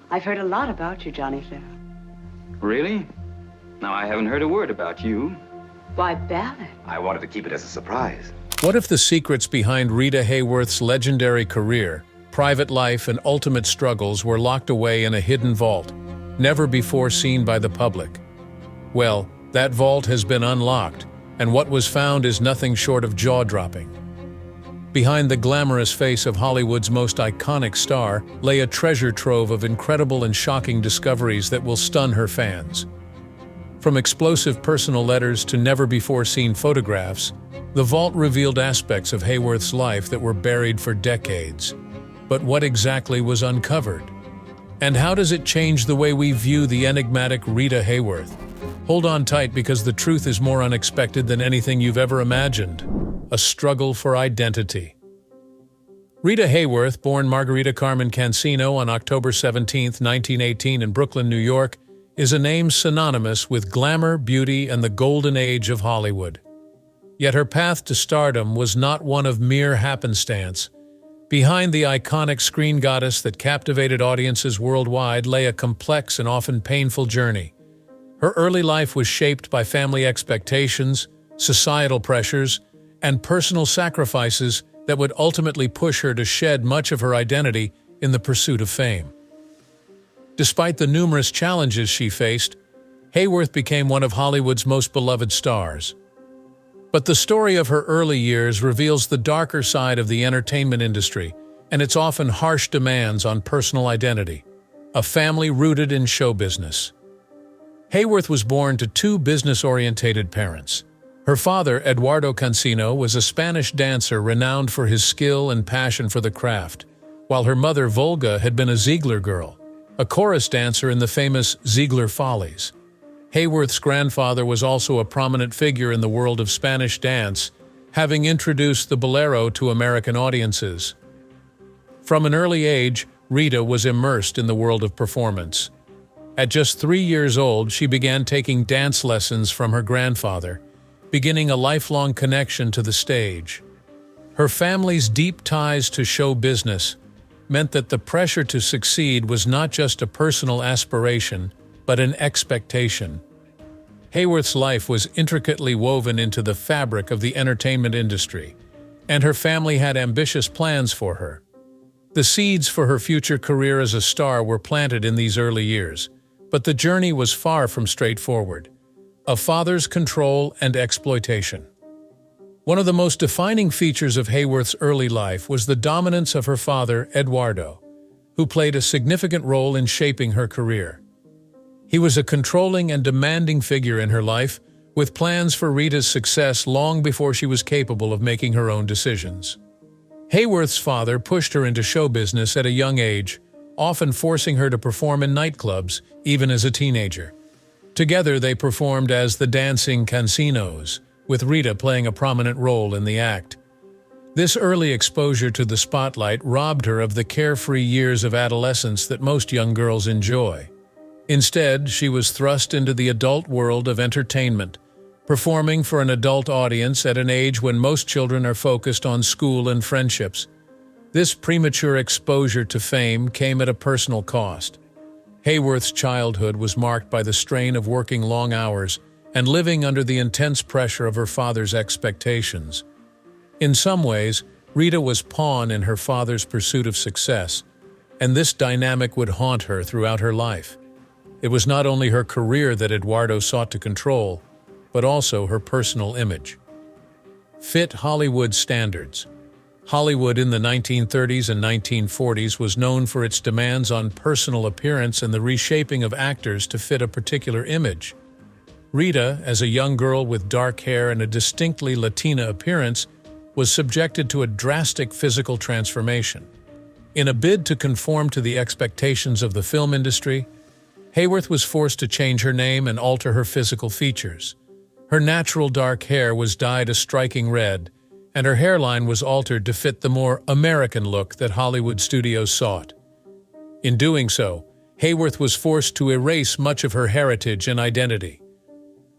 I've heard a lot about you, Johnny Fair. Really? No, I haven't heard a word about you. Why, Ballard? I wanted to keep it as a surprise. What if the secrets behind Rita Hayworth's legendary career, private life, and ultimate struggles were locked away in a hidden vault, never before seen by the public? Well, that vault has been unlocked, and what was found is nothing short of jaw-dropping. Behind the glamorous face of Hollywood's most iconic star lay a treasure trove of incredible and shocking discoveries that will stun her fans. From explosive personal letters to never-before-seen photographs, the vault revealed aspects of Hayworth's life that were buried for decades. But what exactly was uncovered? And how does it change the way we view the enigmatic Rita Hayworth? Hold on tight, because the truth is more unexpected than anything you've ever imagined. A struggle for identity. Rita Hayworth, born Margarita Carmen Cancino on October 17, 1918 in Brooklyn, New York, is a name synonymous with glamour, beauty, and the golden age of Hollywood. Yet her path to stardom was not one of mere happenstance. Behind the iconic screen goddess that captivated audiences worldwide lay a complex and often painful journey. Her early life was shaped by family expectations, societal pressures, and personal sacrifices that would ultimately push her to shed much of her identity in the pursuit of fame. Despite the numerous challenges she faced, Hayworth became one of Hollywood's most beloved stars. But the story of her early years reveals the darker side of the entertainment industry and its often harsh demands on personal identity. A family rooted in show business. Hayworth was born to two business-orientated parents. Her father, Eduardo Cancino, was a Spanish dancer renowned for his skill and passion for the craft, while her mother, Volga, had been a Ziegler girl, a chorus dancer in the famous Ziegler Follies. Hayworth's grandfather was also a prominent figure in the world of Spanish dance, having introduced the bolero to American audiences. From an early age, Rita was immersed in the world of performance. At just 3 years old, she began taking dance lessons from her grandfather, beginning a lifelong connection to the stage. Her family's deep ties to show business meant that the pressure to succeed was not just a personal aspiration, but an expectation. Hayworth's life was intricately woven into the fabric of the entertainment industry, and her family had ambitious plans for her. The seeds for her future career as a star were planted in these early years, but the journey was far from straightforward. A father's control and exploitation. One of the most defining features of Hayworth's early life was the dominance of her father, Eduardo, who played a significant role in shaping her career. He was a controlling and demanding figure in her life, with plans for Rita's success long before she was capable of making her own decisions. Hayworth's father pushed her into show business at a young age, often forcing her to perform in nightclubs, even as a teenager. Together they performed as the Dancing Cancinos, with Rita playing a prominent role in the act. This early exposure to the spotlight robbed her of the carefree years of adolescence that most young girls enjoy. Instead, she was thrust into the adult world of entertainment, performing for an adult audience at an age when most children are focused on school and friendships. This premature exposure to fame came at a personal cost. Hayworth's childhood was marked by the strain of working long hours and living under the intense pressure of her father's expectations. In some ways, Rita was pawn in her father's pursuit of success, and this dynamic would haunt her throughout her life. It was not only her career that Eduardo sought to control, but also her personal image. Fit Hollywood standards. Hollywood in the 1930s and 1940s was known for its demands on personal appearance and the reshaping of actors to fit a particular image. Rita, as a young girl with dark hair and a distinctly Latina appearance, was subjected to a drastic physical transformation. In a bid to conform to the expectations of the film industry, Hayworth was forced to change her name and alter her physical features. Her natural dark hair was dyed a striking red, and her hairline was altered to fit the more American look that Hollywood studios sought. In doing so, Hayworth was forced to erase much of her heritage and identity.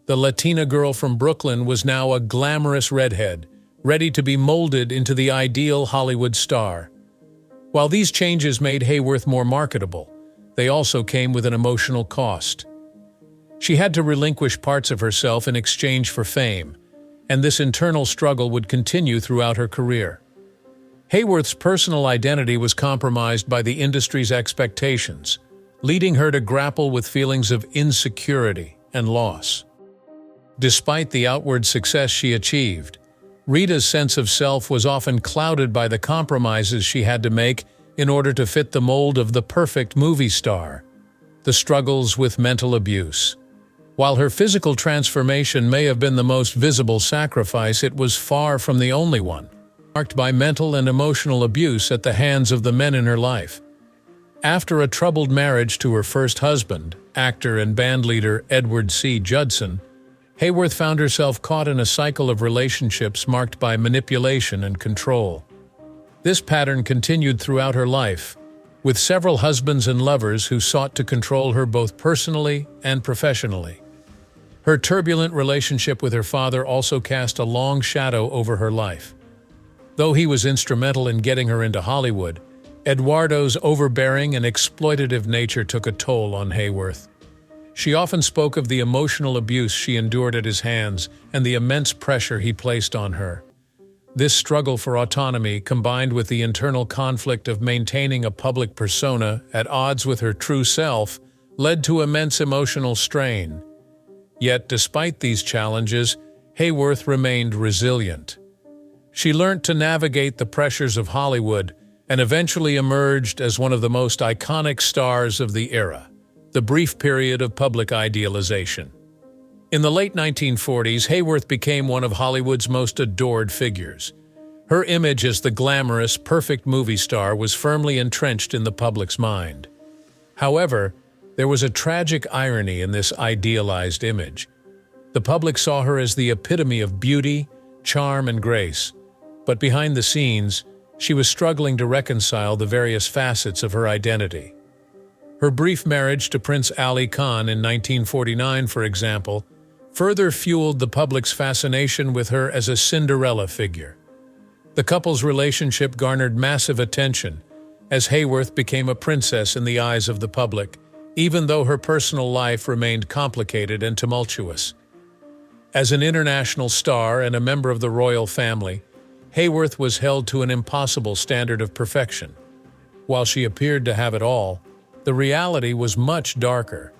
The Latina girl from Brooklyn was now a glamorous redhead, ready to be molded into the ideal Hollywood star. While these changes made Hayworth more marketable, they also came with an emotional cost. She had to relinquish parts of herself in exchange for fame, and this internal struggle would continue throughout her career. Hayworth's personal identity was compromised by the industry's expectations, leading her to grapple with feelings of insecurity and loss. Despite the outward success she achieved, Rita's sense of self was often clouded by the compromises she had to make in order to fit the mold of the perfect movie star, the struggles with mental abuse. While her physical transformation may have been the most visible sacrifice, it was far from the only one, marked by mental and emotional abuse at the hands of the men in her life. After a troubled marriage to her first husband, actor and bandleader Edward C. Judson, Hayworth found herself caught in a cycle of relationships marked by manipulation and control. This pattern continued throughout her life, with several husbands and lovers who sought to control her both personally and professionally. Her turbulent relationship with her father also cast a long shadow over her life. Though he was instrumental in getting her into Hollywood, Eduardo's overbearing and exploitative nature took a toll on Hayworth. She often spoke of the emotional abuse she endured at his hands and the immense pressure he placed on her. This struggle for autonomy, combined with the internal conflict of maintaining a public persona at odds with her true self, led to immense emotional strain. Yet, despite these challenges, Hayworth remained resilient. She learned to navigate the pressures of Hollywood and eventually emerged as one of the most iconic stars of the era, the brief period of public idealization. In the late 1940s, Hayworth became one of Hollywood's most adored figures. Her image as the glamorous, perfect movie star was firmly entrenched in the public's mind. However, there was a tragic irony in this idealized image. The public saw her as the epitome of beauty, charm, and grace, but behind the scenes, she was struggling to reconcile the various facets of her identity. Her brief marriage to Prince Ali Khan in 1949, for example, further fueled the public's fascination with her as a Cinderella figure. The couple's relationship garnered massive attention, as Hayworth became a princess in the eyes of the public, even though her personal life remained complicated and tumultuous. As an international star and a member of the royal family, Hayworth was held to an impossible standard of perfection. While she appeared to have it all, the reality was much darker.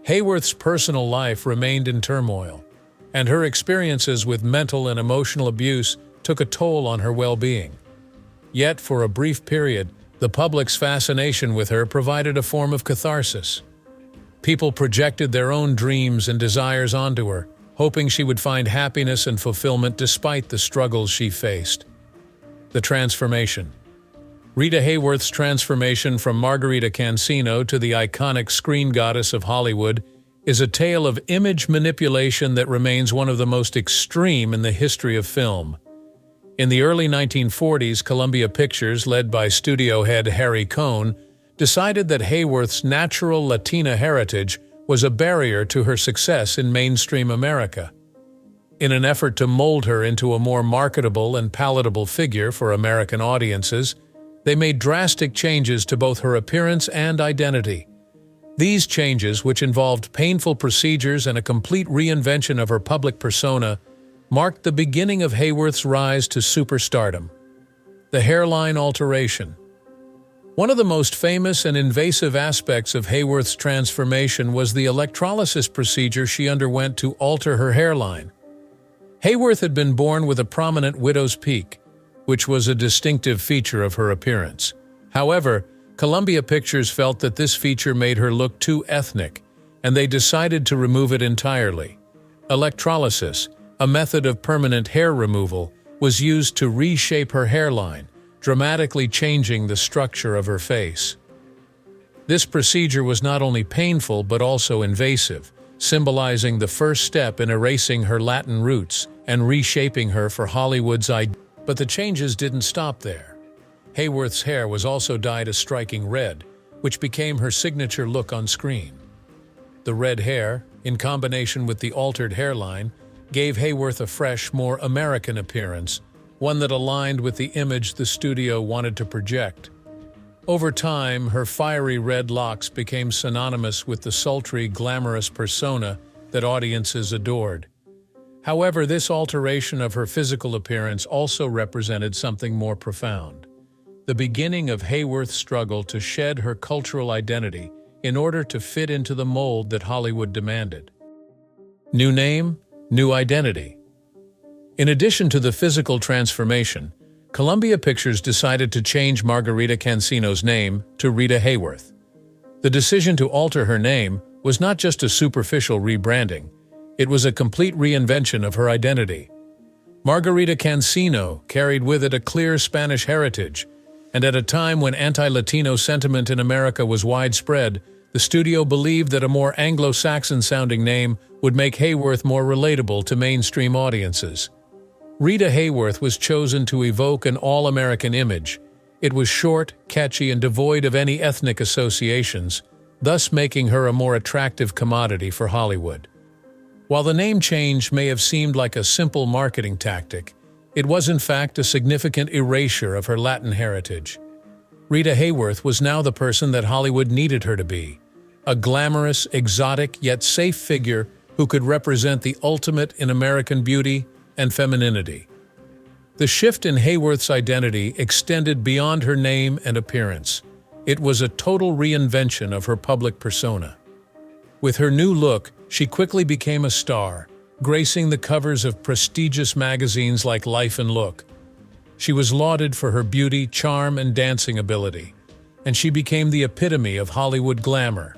Hayworth's personal life remained in turmoil, and her experiences with mental and emotional abuse took a toll on her well-being. Yet, for a brief period, the public's fascination with her provided a form of catharsis. People projected their own dreams and desires onto her, hoping she would find happiness and fulfillment despite the struggles she faced. The transformation. Rita Hayworth's transformation from Margarita Cancino to the iconic screen goddess of Hollywood is a tale of image manipulation that remains one of the most extreme in the history of film. In the early 1940s, Columbia Pictures, led by studio head Harry Cohn, decided that Hayworth's natural Latina heritage was a barrier to her success in mainstream America. In an effort to mold her into a more marketable and palatable figure for American audiences, they made drastic changes to both her appearance and identity. These changes, which involved painful procedures and a complete reinvention of her public persona, marked the beginning of Hayworth's rise to superstardom. The hairline alteration. One of the most famous and invasive aspects of Hayworth's transformation was the electrolysis procedure she underwent to alter her hairline. Hayworth had been born with a prominent widow's peak, which was a distinctive feature of her appearance. However, Columbia Pictures felt that this feature made her look too ethnic, and they decided to remove it entirely. Electrolysis, a method of permanent hair removal, was used to reshape her hairline, dramatically changing the structure of her face. This procedure was not only painful but also invasive, symbolizing the first step in erasing her Latin roots and reshaping her for Hollywood's ideal. But the changes didn't stop there. Hayworth's hair was also dyed a striking red, which became her signature look on screen. The red hair, in combination with the altered hairline, gave Hayworth a fresh, more American appearance, one that aligned with the image the studio wanted to project. Over time, her fiery red locks became synonymous with the sultry, glamorous persona that audiences adored. However, this alteration of her physical appearance also represented something more profound: the beginning of Hayworth's struggle to shed her cultural identity in order to fit into the mold that Hollywood demanded. New name, new identity. In addition to the physical transformation, Columbia Pictures decided to change Margarita Cancino's name to Rita Hayworth. The decision to alter her name was not just a superficial rebranding, it was a complete reinvention of her identity. Margarita Cancino carried with it a clear Spanish heritage, and at a time when anti-Latino sentiment in America was widespread, the studio believed that a more Anglo-Saxon-sounding name would make Hayworth more relatable to mainstream audiences. Rita Hayworth was chosen to evoke an all-American image. It was short, catchy, and devoid of any ethnic associations, thus making her a more attractive commodity for Hollywood. While the name change may have seemed like a simple marketing tactic, it was in fact a significant erasure of her Latin heritage. Rita Hayworth was now the person that Hollywood needed her to be, a glamorous, exotic, yet safe figure who could represent the ultimate in American beauty and femininity. The shift in Hayworth's identity extended beyond her name and appearance. It was a total reinvention of her public persona. With her new look, she quickly became a star, gracing the covers of prestigious magazines like Life and Look. She was lauded for her beauty, charm, and dancing ability, and she became the epitome of Hollywood glamour.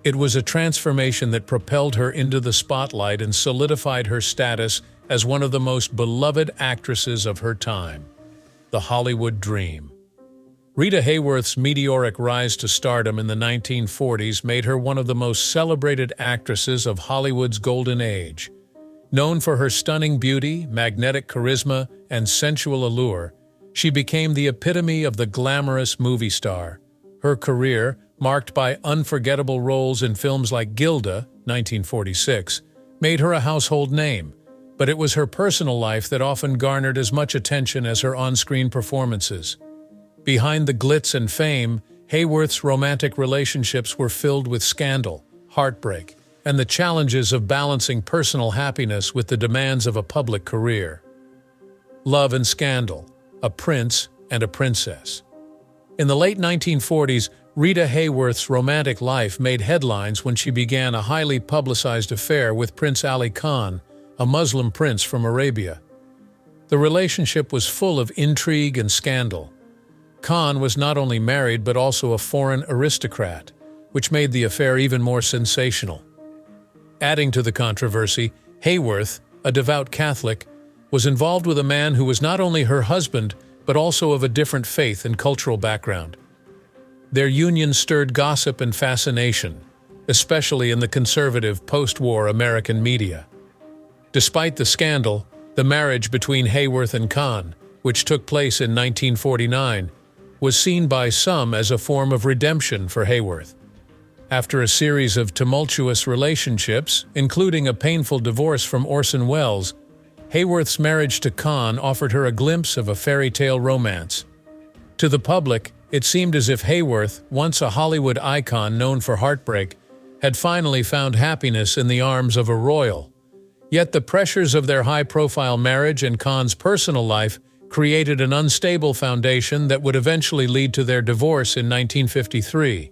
It was a transformation that propelled her into the spotlight and solidified her status as one of the most beloved actresses of her time. The Hollywood dream. Rita Hayworth's meteoric rise to stardom in the 1940s made her one of the most celebrated actresses of Hollywood's golden age. Known for her stunning beauty, magnetic charisma, and sensual allure, she became the epitome of the glamorous movie star. Her career, marked by unforgettable roles in films like Gilda, 1946, made her a household name, but it was her personal life that often garnered as much attention as her on-screen performances. Behind the glitz and fame, Hayworth's romantic relationships were filled with scandal, heartbreak, and the challenges of balancing personal happiness with the demands of a public career. Love and scandal, a prince and a princess. In the late 1940s, Rita Hayworth's romantic life made headlines when she began a highly publicized affair with Prince Ali Khan, a Muslim prince from Arabia. The relationship was full of intrigue and scandal. Khan was not only married but also a foreign aristocrat, which made the affair even more sensational. Adding to the controversy, Hayworth, a devout Catholic, was involved with a man who was not only her husband but also of a different faith and cultural background. Their union stirred gossip and fascination, especially in the conservative post-war American media. Despite the scandal, the marriage between Hayworth and Khan, which took place in 1949, was seen by some as a form of redemption for Hayworth. After a series of tumultuous relationships, including a painful divorce from Orson Welles, Hayworth's marriage to Khan offered her a glimpse of a fairy tale romance. To the public, it seemed as if Hayworth, once a Hollywood icon known for heartbreak, had finally found happiness in the arms of a royal. Yet the pressures of their high-profile marriage and Khan's personal life created an unstable foundation that would eventually lead to their divorce in 1953.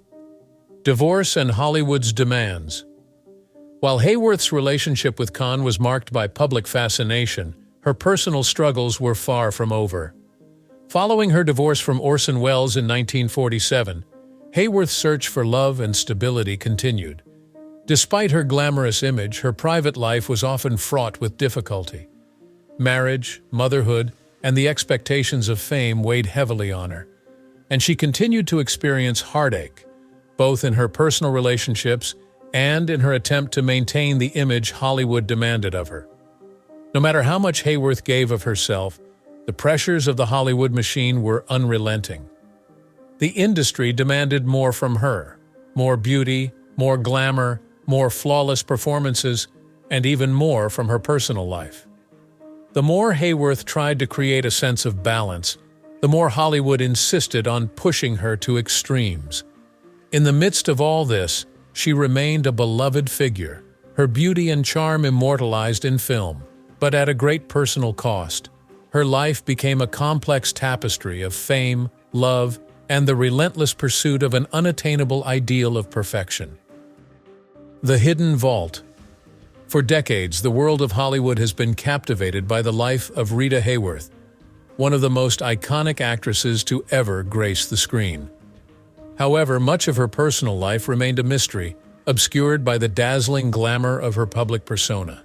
Divorce and Hollywood's demands. While Hayworth's relationship with Khan was marked by public fascination, her personal struggles were far from over. Following her divorce from Orson Welles in 1947, Hayworth's search for love and stability continued. Despite her glamorous image, her private life was often fraught with difficulty. Marriage, motherhood, and the expectations of fame weighed heavily on her, and she continued to experience heartache, both in her personal relationships and in her attempt to maintain the image Hollywood demanded of her. No matter how much Hayworth gave of herself, the pressures of the Hollywood machine were unrelenting. The industry demanded more from her, more beauty, more glamour, more flawless performances, and even more from her personal life. The more Hayworth tried to create a sense of balance, the more Hollywood insisted on pushing her to extremes. In the midst of all this, she remained a beloved figure, her beauty and charm immortalized in film, but at a great personal cost. Her life became a complex tapestry of fame, love, and the relentless pursuit of an unattainable ideal of perfection. The Hidden Vault. For decades, the world of Hollywood has been captivated by the life of Rita Hayworth, one of the most iconic actresses to ever grace the screen. However, much of her personal life remained a mystery, obscured by the dazzling glamour of her public persona.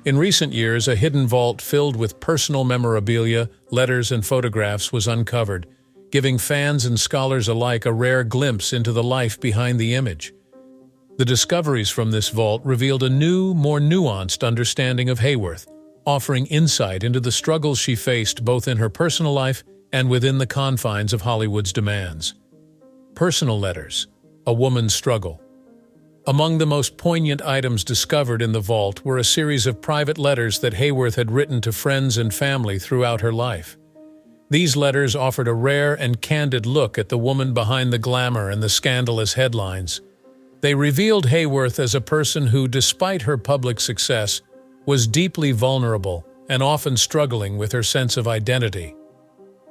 In recent years, a hidden vault filled with personal memorabilia, letters, and photographs was uncovered, giving fans and scholars alike a rare glimpse into the life behind the image. The discoveries from this vault revealed a new, more nuanced understanding of Hayworth, offering insight into the struggles she faced both in her personal life and within the confines of Hollywood's demands. Personal letters, a woman's struggle. Among the most poignant items discovered in the vault were a series of private letters that Hayworth had written to friends and family throughout her life. These letters offered a rare and candid look at the woman behind the glamour and the scandalous headlines. They revealed Hayworth as a person who, despite her public success, was deeply vulnerable and often struggling with her sense of identity.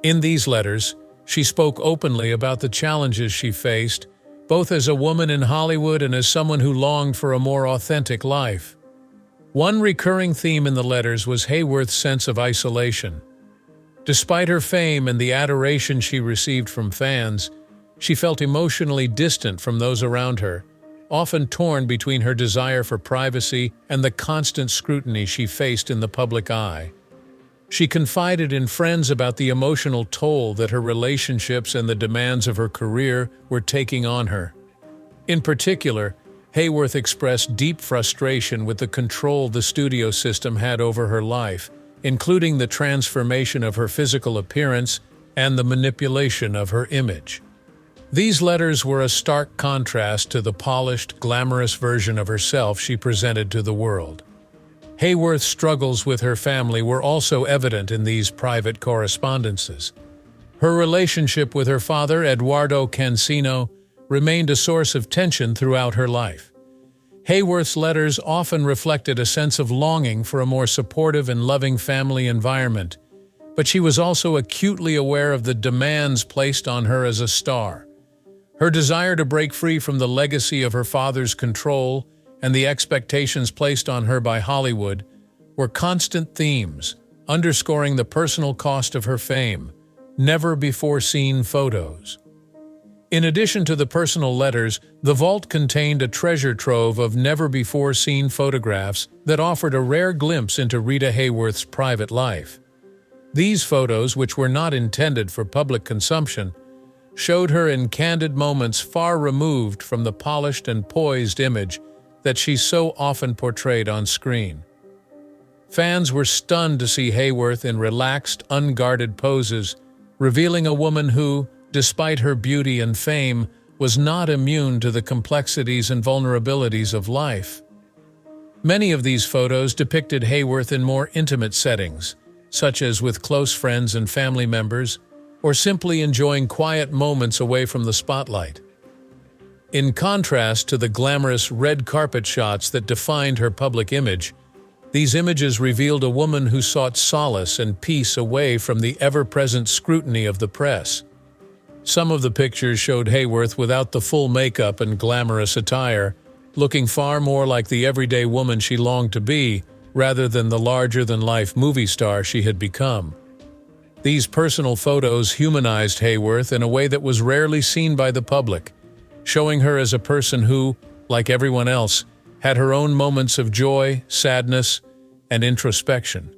In these letters, she spoke openly about the challenges she faced, both as a woman in Hollywood and as someone who longed for a more authentic life. One recurring theme in the letters was Hayworth's sense of isolation. Despite her fame and the adoration she received from fans, she felt emotionally distant from those around her, often torn between her desire for privacy and the constant scrutiny she faced in the public eye. She confided in friends about the emotional toll that her relationships and the demands of her career were taking on her. In particular, Hayworth expressed deep frustration with the control the studio system had over her life, including the transformation of her physical appearance and the manipulation of her image. These letters were a stark contrast to the polished, glamorous version of herself she presented to the world. Hayworth's struggles with her family were also evident in these private correspondences. Her relationship with her father, Eduardo Cancino, remained a source of tension throughout her life. Hayworth's letters often reflected a sense of longing for a more supportive and loving family environment, but she was also acutely aware of the demands placed on her as a star. Her desire to break free from the legacy of her father's control and the expectations placed on her by Hollywood were constant themes, underscoring the personal cost of her fame, never-before-seen photos. In addition to the personal letters, the vault contained a treasure trove of never-before-seen photographs that offered a rare glimpse into Rita Hayworth's private life. These photos, which were not intended for public consumption, showed her in candid moments far removed from the polished and poised image that she so often portrayed on screen. Fans were stunned to see Hayworth in relaxed, unguarded poses, revealing a woman who, despite her beauty and fame, was not immune to the complexities and vulnerabilities of life. Many of these photos depicted Hayworth in more intimate settings, such as with close friends and family members, or simply enjoying quiet moments away from the spotlight. In contrast to the glamorous red carpet shots that defined her public image, these images revealed a woman who sought solace and peace away from the ever-present scrutiny of the press. Some of the pictures showed Hayworth without the full makeup and glamorous attire, looking far more like the everyday woman she longed to be, rather than the larger-than-life movie star she had become. These personal photos humanized Hayworth in a way that was rarely seen by the public, showing her as a person who, like everyone else, had her own moments of joy, sadness, and introspection.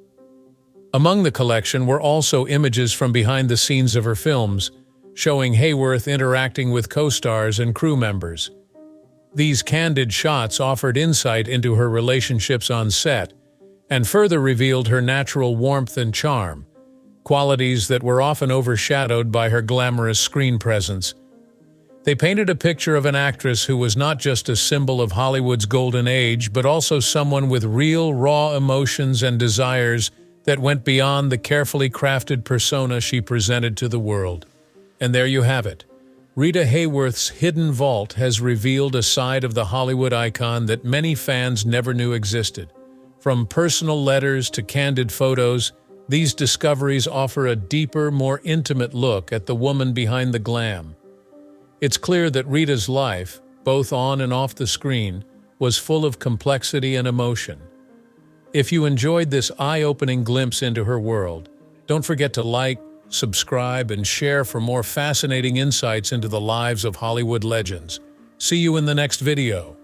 Among the collection were also images from behind the scenes of her films, showing Hayworth interacting with co-stars and crew members. These candid shots offered insight into her relationships on set, and further revealed her natural warmth and charm, qualities that were often overshadowed by her glamorous screen presence. They painted a picture of an actress who was not just a symbol of Hollywood's golden age, but also someone with real, raw emotions and desires that went beyond the carefully crafted persona she presented to the world. And there you have it. Rita Hayworth's hidden vault has revealed a side of the Hollywood icon that many fans never knew existed. From personal letters to candid photos, these discoveries offer a deeper, more intimate look at the woman behind the glam. It's clear that Rita's life, both on and off the screen, was full of complexity and emotion. If you enjoyed this eye-opening glimpse into her world, don't forget to like, subscribe, and share for more fascinating insights into the lives of Hollywood legends. See you in the next video.